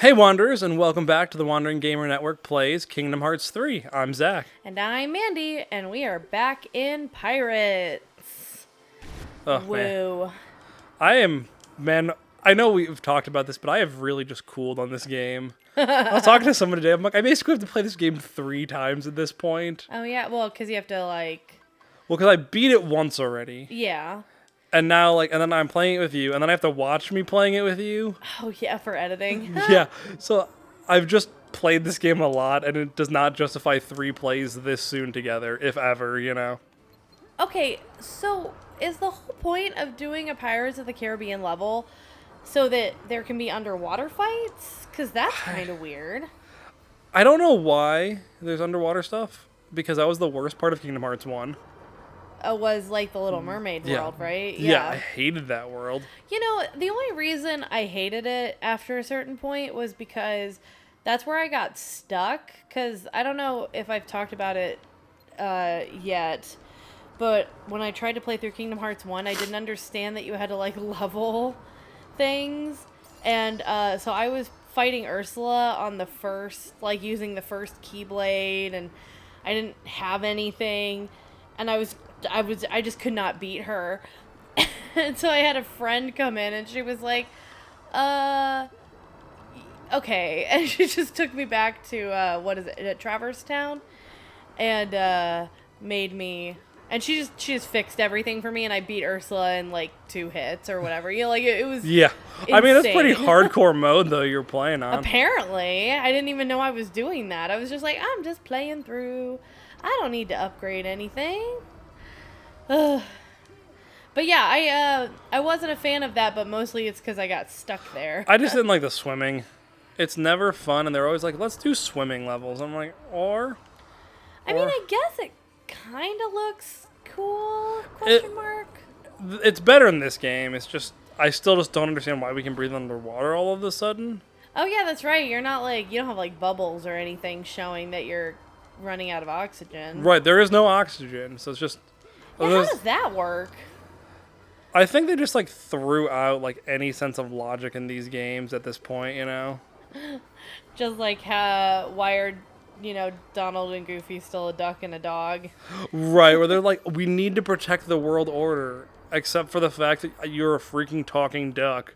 Hey Wanderers, and welcome back to the Wandering Gamer Network Plays Kingdom Hearts 3. I'm Zack. And I'm Mandy, and we are back in Pirates. Oh, Woo. man, I know we've talked about this, but I have really just cooled on this game. I was talking to someone today, I'm like, I basically have to play this game 3 times at this point. Oh, yeah, well, because you have to, Well, because I beat it once already. yeah. And now, and then I'm playing it with you, and then I have to watch me playing it with you. Oh, yeah, for editing. Yeah, so I've just played this game a lot, and it does not justify 3 plays this soon together, if ever, you know? Okay, so is the whole point of doing a Pirates of the Caribbean level so that there can be underwater fights? Because that's kind of weird. I don't know why there's underwater stuff, because that was the worst part of Kingdom Hearts 1. Was like the Little Mermaid Yeah. world, right? Yeah, I hated that world. You know, the only reason I hated it after a certain point was because that's where I got stuck. Because I don't know if I've talked about it yet, but when I tried to play through Kingdom Hearts 1, I didn't understand that you had to, level things. And so I was fighting Ursula on the first, using the first Keyblade, and I didn't have anything. And I just could not beat her. And so I had a friend come in and she was like, okay. And she just took me back to, Traverse Town, and made me, and she just fixed everything for me, and I beat Ursula in 2 hits or whatever. You know, it was Yeah. insane. I mean, it's pretty hardcore mode, though, you're playing on. Apparently. I didn't even know I was doing that. I was just like, I'm just playing through. I don't need to upgrade anything. Ugh. But yeah, I wasn't a fan of that, but mostly it's because I got stuck there. I just didn't like the swimming. It's never fun, and they're always like, let's do swimming levels. I'm like, I mean, I guess it kind of looks cool, question mark. It's better in this game. It's just, I still just don't understand why we can breathe underwater all of a sudden. Oh yeah, that's right. You're not you don't have bubbles or anything showing that you're running out of oxygen. Right, there is no oxygen, so it's just... Yeah, how does that work? I think they just threw out any sense of logic in these games at this point, you know? Just why are, Donald and Goofy still a duck and a dog? Right, where they're like, we need to protect the world order, except for the fact that you're a freaking talking duck.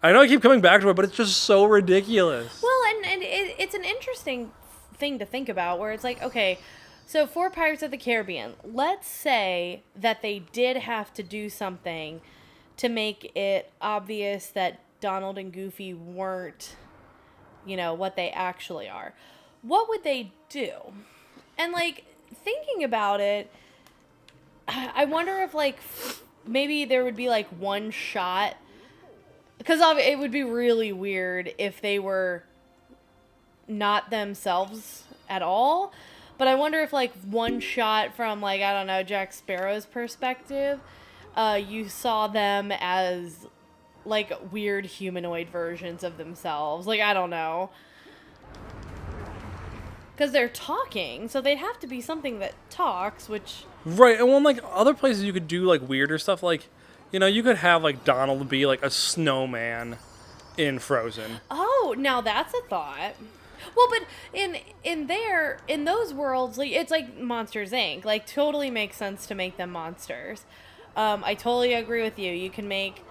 I know I keep coming back to it, but it's just so ridiculous. Well, and it's an interesting thing to think about, where it's okay, so for Pirates of the Caribbean, let's say that they did have to do something to make it obvious that Donald and Goofy weren't, what they actually are. What would they do? And, thinking about it, I wonder if, maybe there would be, one shot. Because it would be really weird if they were not themselves at all. But I wonder if, one shot from, I don't know, Jack Sparrow's perspective, you saw them as, weird humanoid versions of themselves. I don't know. Because they're talking, so they'd have to be something that talks, which... Right, and when, other places you could do, weirder stuff, you could have, Donald be, a snowman in Frozen. Oh, now that's a thought. Well, but in those worlds, it's like Monsters, Inc. Totally makes sense to make them monsters. I totally agree with you. You can make...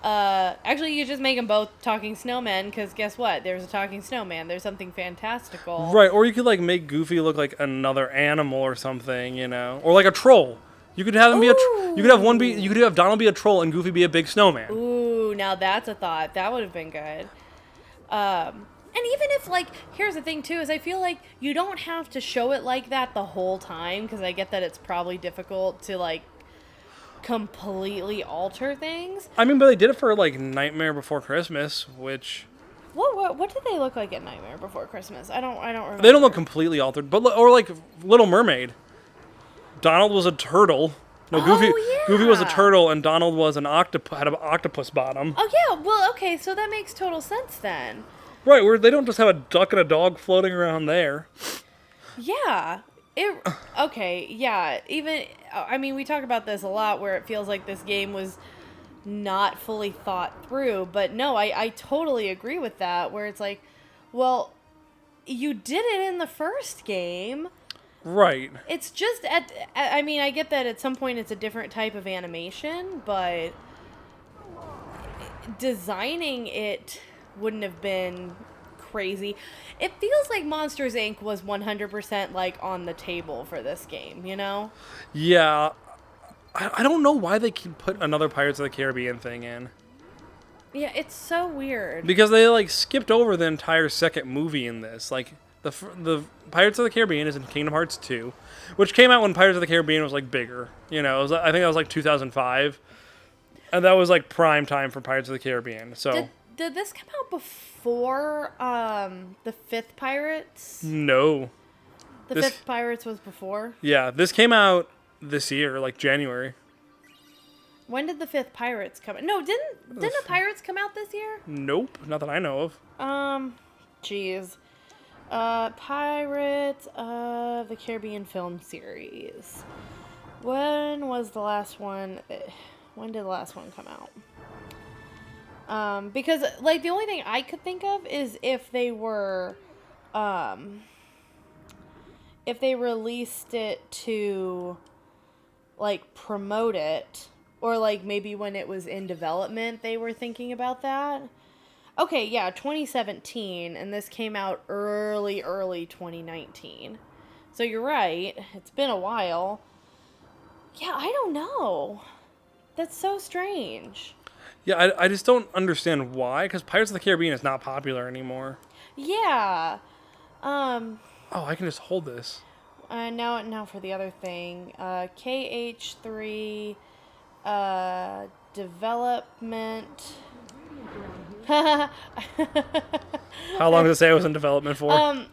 actually, you just make them both talking snowmen, because guess what? There's a talking snowman. There's something fantastical. Right, or you could, make Goofy look like another animal or something, you know? Or a troll. You could have him be you could have Donald be a troll and Goofy be a big snowman. Ooh, now that's a thought. That would have been good. And even if, here's the thing, too, is I feel like you don't have to show it like that the whole time, because I get that it's probably difficult to, completely alter things. I mean, but they did it for, Nightmare Before Christmas, which... What did they look like in Nightmare Before Christmas? I don't remember. They don't look completely altered, but, or Little Mermaid. Donald was a turtle. No, Goofy was a turtle, and Donald was had an octopus bottom. Oh, yeah, well, okay, so that makes total sense then. Right, where they don't just have a duck and a dog floating around there. Yeah. Okay, yeah. Even, I mean, we talk about this a lot, where it feels like this game was not fully thought through. But no, I totally agree with that, where it's Well, you did it in the first game. Right. It's just I mean, I get that at some point it's a different type of animation, but designing it wouldn't have been crazy. It feels like Monsters Inc. was 100% like on the table for this game, you know? Yeah. I don't know why they keep put another Pirates of the Caribbean thing in. Yeah, it's so weird. Because they like skipped over the entire second movie in this. Like the Pirates of the Caribbean is in Kingdom Hearts 2, which came out when Pirates of the Caribbean was like bigger. You know, I think that was like 2005, and that was like prime time for Pirates of the Caribbean. So did this come out before the fifth Pirates? No. The fifth Pirates was before? Yeah, this came out this year, like January. When did the fifth Pirates come out? No, didn't the Pirates come out this year? Nope, not that I know of. Jeez. Pirates of the Caribbean film series. When was the last one? When did the last one come out? Because like the only thing I could think of is if they were, if they released it to, like, promote it, or like maybe when it was in development they were thinking about that. Okay, yeah, 2017, and this came out early 2019. So you're right, it's been a while. Yeah, I don't know. That's so strange. Yeah, I just don't understand why, because Pirates of the Caribbean is not popular anymore. Yeah. Oh, I can just hold this. Now for the other thing. KH3 development. How long does it say it was in development for?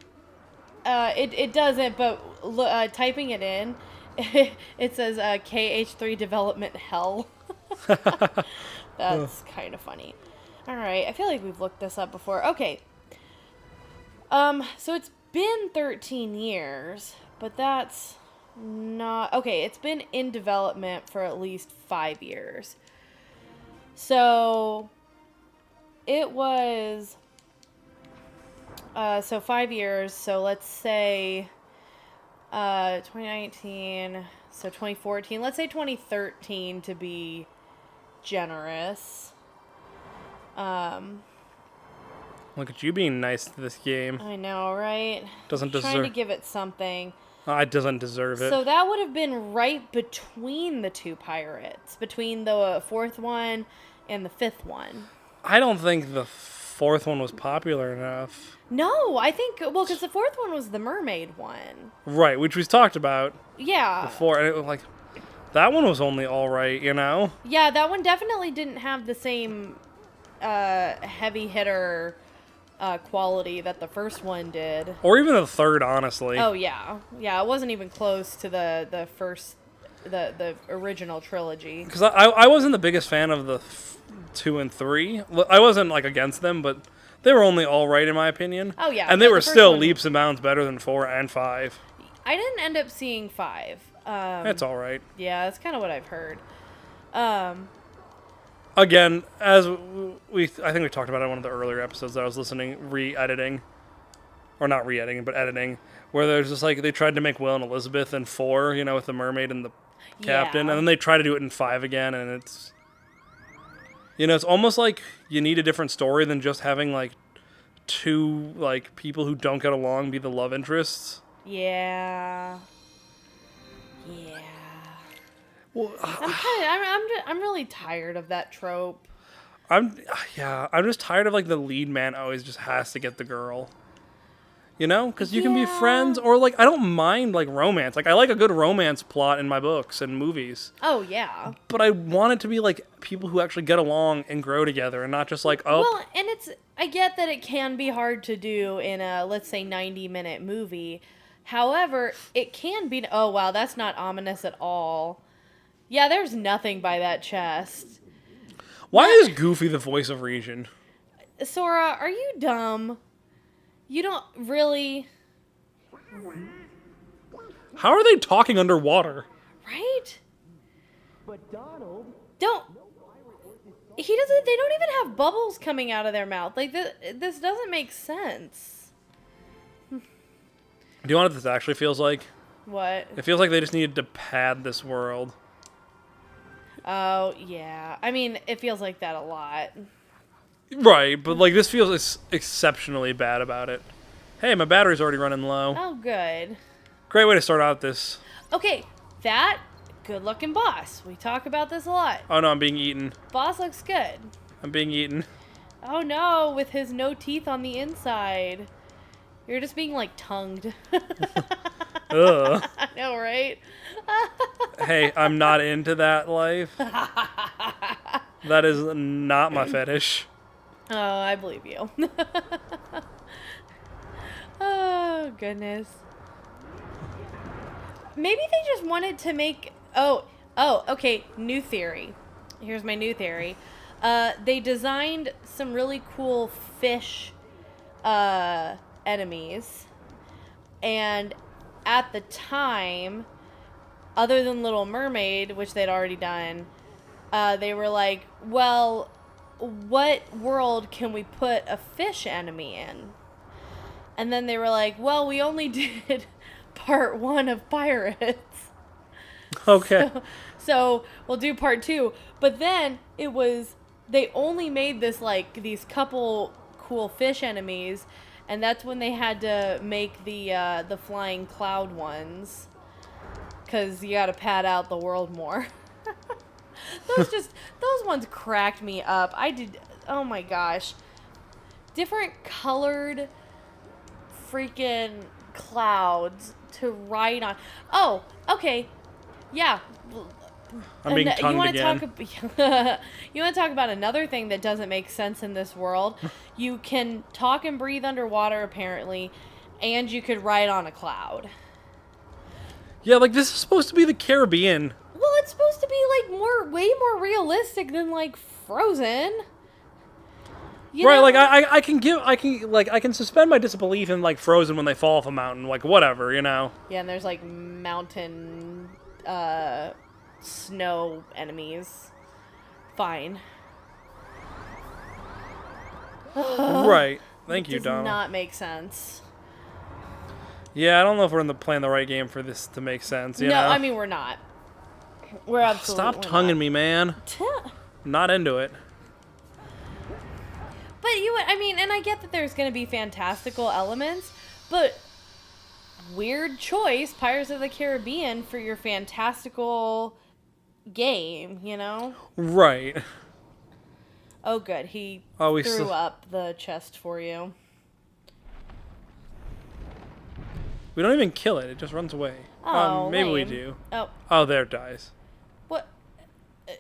It doesn't, but typing it in, it says KH3 development hell. That's kind of funny. All right, I feel like we've looked this up before. Okay. So it's been 13 years, but that's not... Okay, it's been in development for at least 5 years. So it was... so 5 years, so let's say 2019, so 2014. Let's say 2013 to be generous. Look at you being nice to this game. I know, right? Doesn't deserve... Trying to give it something. It doesn't deserve it. So that would have been right between the two pirates, between the fourth one and the fifth one. I don't think the fourth one was popular enough. No, I think, well, because the fourth one was the mermaid one. Right, which we've talked about. Yeah. Before, and it was like, that one was only all right, you know? Yeah, that one definitely didn't have the same heavy hitter quality that the first one did. Or even the third, honestly. Oh, yeah. Yeah, it wasn't even close to the first, the original trilogy. Because I wasn't the biggest fan of the 2 and 3. I wasn't, like, against them, but they were only all right, in my opinion. Oh, yeah. And they were still leaps and bounds better than 4 and 5. I didn't end up seeing 5. It's all right. Yeah, that's kind of what I've heard. Again, as I think we talked about it in one of the earlier episodes that I was listening, re-editing. Or not re-editing, but editing. Where there's just like, they tried to make Will and Elizabeth in 4, you know, with the mermaid and the captain. Yeah. And then they try to do it in 5 again, and it's... You know, it's almost like you need a different story than just having, like, 2, like, people who don't get along be the love interests. Yeah. Yeah. Well, I'm really tired of that trope. I'm just tired of, like, the lead man always just has to get the girl. You know? Because you can be friends, or, like, I don't mind, like, romance. Like, I like a good romance plot in my books and movies. Oh, yeah. But I want it to be, like, people who actually get along and grow together and not just, like, oh. Well, and I get that it can be hard to do in a, let's say, 90-minute movie. However, it can be... Oh, wow, that's not ominous at all. Yeah, there's nothing by that chest. Why is Goofy the voice of reason? Sora, are you dumb? You don't really... How are they talking underwater? Right? But Donald... Don't... He doesn't. They don't even have bubbles coming out of their mouth. Like this doesn't make sense. Do you know what this actually feels like? What? It feels like they just needed to pad this world. Oh yeah. I mean, it feels like that a lot. Right, but like this feels exceptionally bad about it. Hey, my battery's already running low. Oh, good. Great way to start out this. Okay, that good looking boss. We talk about this a lot. Oh no, I'm being eaten. Boss looks good. I'm being eaten. Oh no, with his no teeth on the inside. You're just being like tongued. Ugh. I know, right? Hey, I'm not into that life. That is not my fetish. Oh, I believe you. Oh, goodness. Maybe they just wanted to make... Oh, okay. New theory. Here's my new theory. They designed some really cool fish enemies. And at the time, other than Little Mermaid, which they'd already done, they were like, well, what world can we put a fish enemy in? And then they were like, well, we only did part 1 of Pirates. Okay. So we'll do part 2. But then it was, they only made this, like, these couple cool fish enemies. And that's when they had to make the flying cloud ones. Because you got to pad out the world more. Those ones cracked me up. Oh my gosh. Different colored freaking clouds to ride on. Oh, okay. Yeah. I'm being tongued again. You want to talk about another thing that doesn't make sense in this world? You can talk and breathe underwater, apparently, and you could ride on a cloud. Yeah, like this is supposed to be the Caribbean. Well, it's supposed to be like way more realistic than like Frozen. You Right, know? like I can suspend my disbelief in like Frozen when they fall off a mountain, like whatever, you know. Yeah, and there's like mountain snow enemies. Fine. Right. Thank you, Does Donald. not make sense. Yeah, I don't know if we're playing the right game for this to make sense, you know? I mean we're not. We're absolutely Stop tonguing me, man. I'm not into it. But I mean, and I get that there's going to be fantastical elements, but weird choice, Pirates of the Caribbean for your fantastical game, you know? Right. Oh, good. He we threw up the chest for you. We don't even kill it. It just runs away. Oh, maybe we lame. do. Oh. Oh, there it dies. What?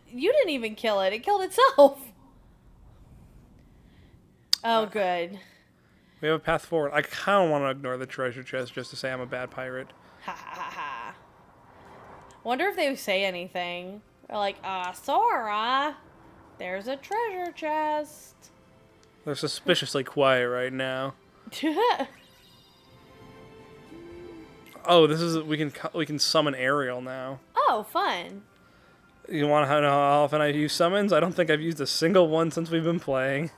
You didn't even kill it. It killed itself. Oh, good. We have a path forward. I kind of want to ignore the treasure chest just to say I'm a bad pirate. Ha ha ha ha. Wonder if they say anything. They're like, Sora, there's a treasure chest. They're suspiciously quiet right now. Oh, this is we can summon Ariel now. Oh, fun. You want to know how often I use summons? I don't think I've used a single one since we've been playing.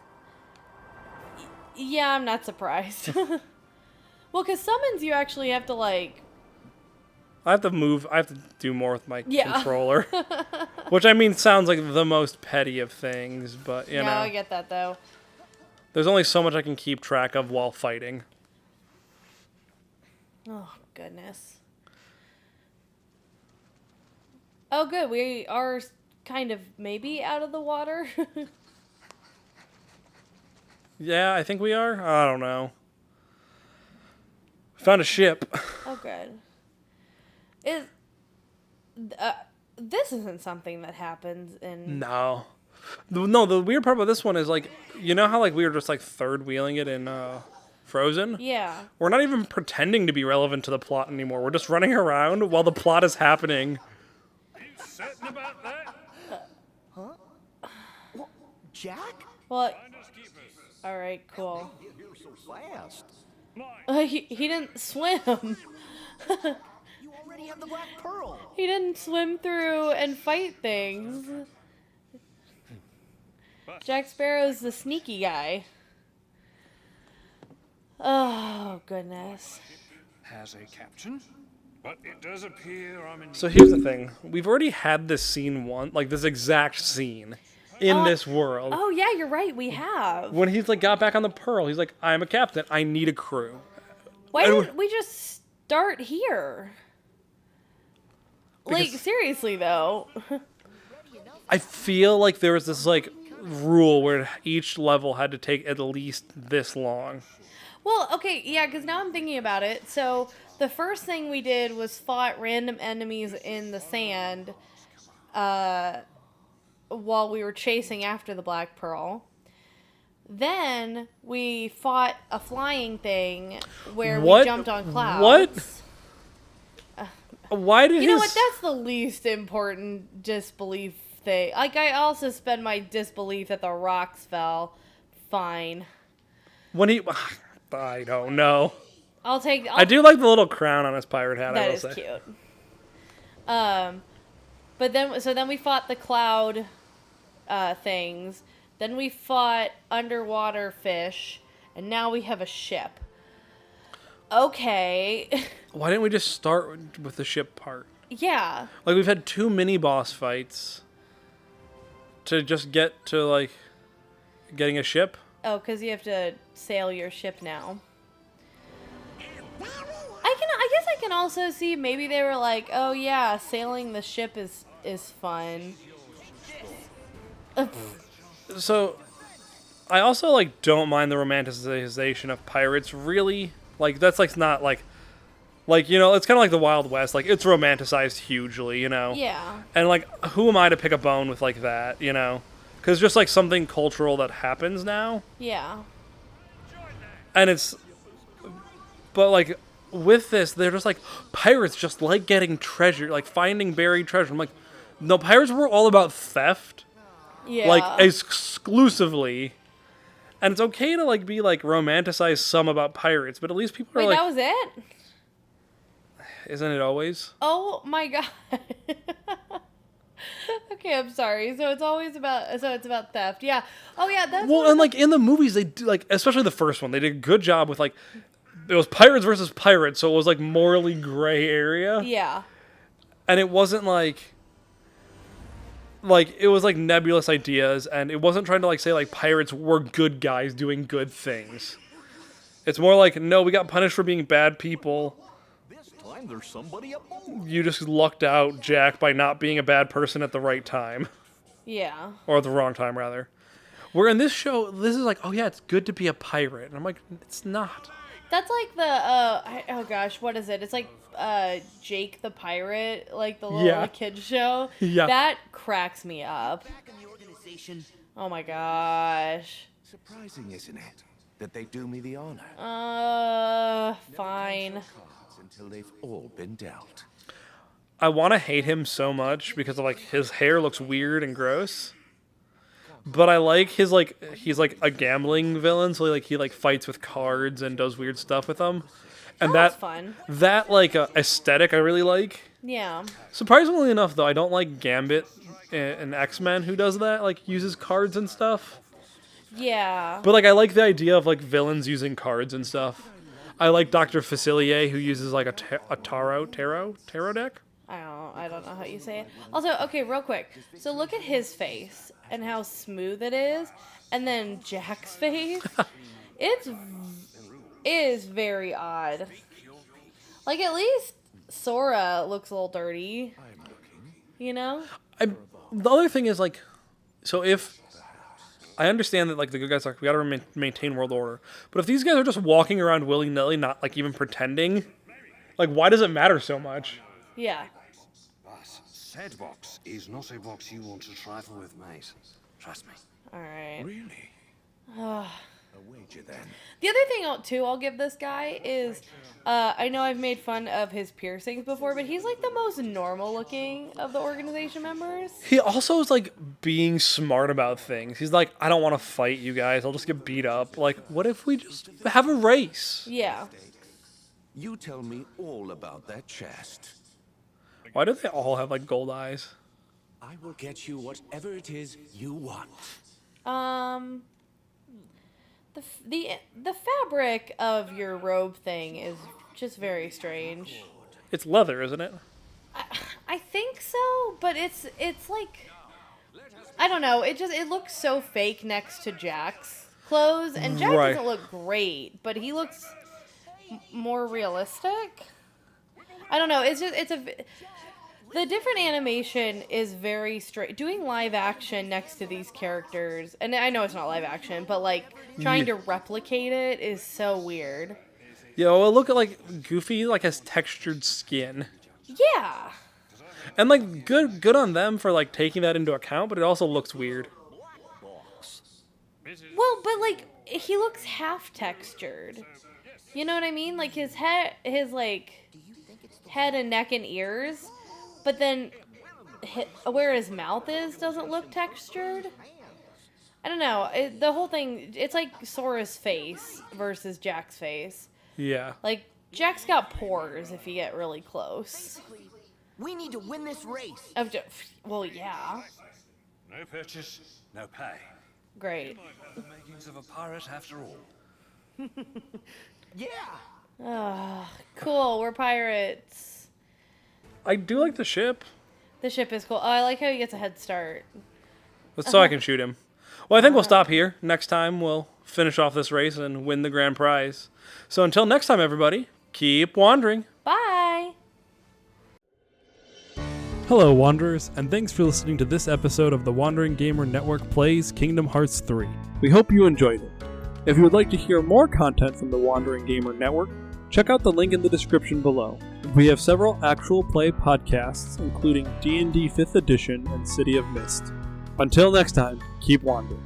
Yeah, I'm not surprised. Well, because summons you actually have to, like... I have to move. I have to do more with my Yeah. controller. Which, I mean, sounds like the most petty of things, but, you know. I get that, though. There's only so much I can keep track of while fighting. Oh, goodness. Oh, good. We are kind of maybe out of the water. Yeah, I think we are. I don't know. Found a ship. Oh, good. This isn't something that happens in... No. No, the weird part about this one is, like, you know how, like, we were just, like, third-wheeling it in Frozen? Yeah. We're not even pretending to be relevant to the plot anymore. We're just running around while the plot is happening. Are you certain about that? Huh? What, Jack? Well, Finders keepers. all right, cool. You're here so fast. Mine. He didn't swim. You already have the Black Pearl. He didn't swim through and fight things. Jack Sparrow's the sneaky guy. Oh, goodness. Has a captain, but it does appear I'm in. So here's the thing: we've already had this scene like this exact scene in Oh, this world. Oh, yeah, you're right. We have. When he's like got back on the Pearl, he's like, "I'm a captain. I need a crew." Why and didn't we just start here? Like, Because- seriously, though. I feel like there was this like rule where each level had to take at least this long. Well, okay, yeah, because now I'm thinking about it. So, the first thing we did was fought random enemies in the sand while we were chasing after the Black Pearl. Then we fought a flying thing where we What? jumped on clouds. What? Why did You know his... what? That's the least important disbelief thing. Like, I also spend my disbelief that the rocks fell. Fine. when he... I don't know. I'll take... I do like the little crown on his pirate hat, I That will is say. cute. But then we fought the cloud things. Then we fought underwater fish, and now we have a ship. Okay. Why didn't we just start with the ship part? Yeah. Like, we've had 2 mini-boss fights to just get to, like, getting a ship. Oh, because you have to sail your ship now. I guess I can also see maybe they were like, oh yeah, sailing the ship is fun. So, I also, like, don't mind the romanticization of pirates, really. Like, that's, like, not, like, you know, it's kind of like the Wild West. Like, it's romanticized hugely, you know? Yeah. And, like, who am I to pick a bone with, like, that, you know? Because just, like, something cultural that happens now. Yeah. And it's... But, like, with this, they're just like, pirates just like getting treasure, like, finding buried treasure. I'm like, no, pirates were all about theft. Yeah. Like, exclusively. And it's okay to, like, be, like, romanticize some about pirates, but at least people are Wait, like... that was it? Isn't it always? Oh my god. Okay, I'm sorry. So it's about theft. Yeah. Oh yeah, that's Well, and, like, in the movies, they do, like, especially the first one, they did a good job with, like, it was pirates versus pirates, so it was, like, morally gray area. Yeah. And it wasn't, like, it was, like, nebulous ideas, and it wasn't trying to, like, say, like, pirates were good guys doing good things. It's more like, no, we got punished for being bad people. This time there's somebody aboard. You just lucked out, Jack, by not being a bad person at the right time. Yeah. Or at the wrong time, rather. Where in this show, this is like, oh yeah, it's good to be a pirate. And I'm like, it's not. That's like the oh gosh, what is it? It's like Jake the Pirate, like the little kids show. Yeah. That cracks me up. Back in the organization. Oh my gosh. Surprising, isn't it, that they do me the honor? Fine. Cards until they've all been dealt. I want to hate him so much because of, like, his hair looks weird and gross. But I like his, like, he's like a gambling villain, so like he like fights with cards and does weird stuff with them. And That's fun. that like aesthetic I really like. Yeah. Surprisingly enough, though, I don't like Gambit in X-Men who does that, like uses cards and stuff. Yeah. But like I like the idea of like villains using cards and stuff. I like Dr. Facilier who uses like a tarot deck. I don't know how you say it. Also, okay, real quick. So look at his face and how smooth it is, and then Jack's face. It is very odd. Like, at least Sora looks a little dirty. You know? The other thing is like, so if I understand that like the good guys are, we gotta maintain world order, but if these guys are just walking around willy nilly, not like even pretending, like why does it matter so much? Yeah. But said box is not a box you want to trifle with, mate. Trust me. Alright. Really? Ugh. A wager then. The other thing, too, I'll give this guy is, I know I've made fun of his piercings before, but he's like the most normal looking of the organization members. He also is like being smart about things. He's like, I don't want to fight you guys. I'll just get beat up. Like, what if we just have a race? Yeah. You tell me all about that chest. Why do they all have like gold eyes? I will get you whatever it is you want. The fabric of your robe thing is just very strange. It's leather, isn't it? I think so, but it's like, I don't know. It looks so fake next to Jack's clothes, and Jack Right. doesn't look great, but he looks more realistic. I don't know. The different animation is very straight. Doing live action next to these characters, and I know it's not live action, but like trying to replicate it is so weird. Yeah, well, look at like Goofy like has textured skin. Yeah. And like good on them for like taking that into account, but it also looks weird. Well, but like he looks half textured. You know what I mean? Like his head and neck and ears, but then where his mouth is doesn't look textured. I don't know. The whole thing, it's like Sora's face versus Jack's face. Yeah. Like Jack's got pores if you get really close. We need to win this race. Well, yeah. No purchase, no pay. Great. The makings of a pirate after all. Yeah. Cool. We're pirates. I do like the ship. The ship is cool. Oh, I like how he gets a head start. But so I can shoot him. Well, I think we'll stop here. Next time we'll finish off this race and win the grand prize. So until next time, everybody, keep wandering. Bye. Hello, Wanderers, and thanks for listening to this episode of the Wandering Gamer Network Plays Kingdom Hearts 3. We hope you enjoyed it. If you would like to hear more content from the Wandering Gamer Network, check out the link in the description below. We have several actual play podcasts, including D&D 5th Edition and City of Mist. Until next time, keep wandering.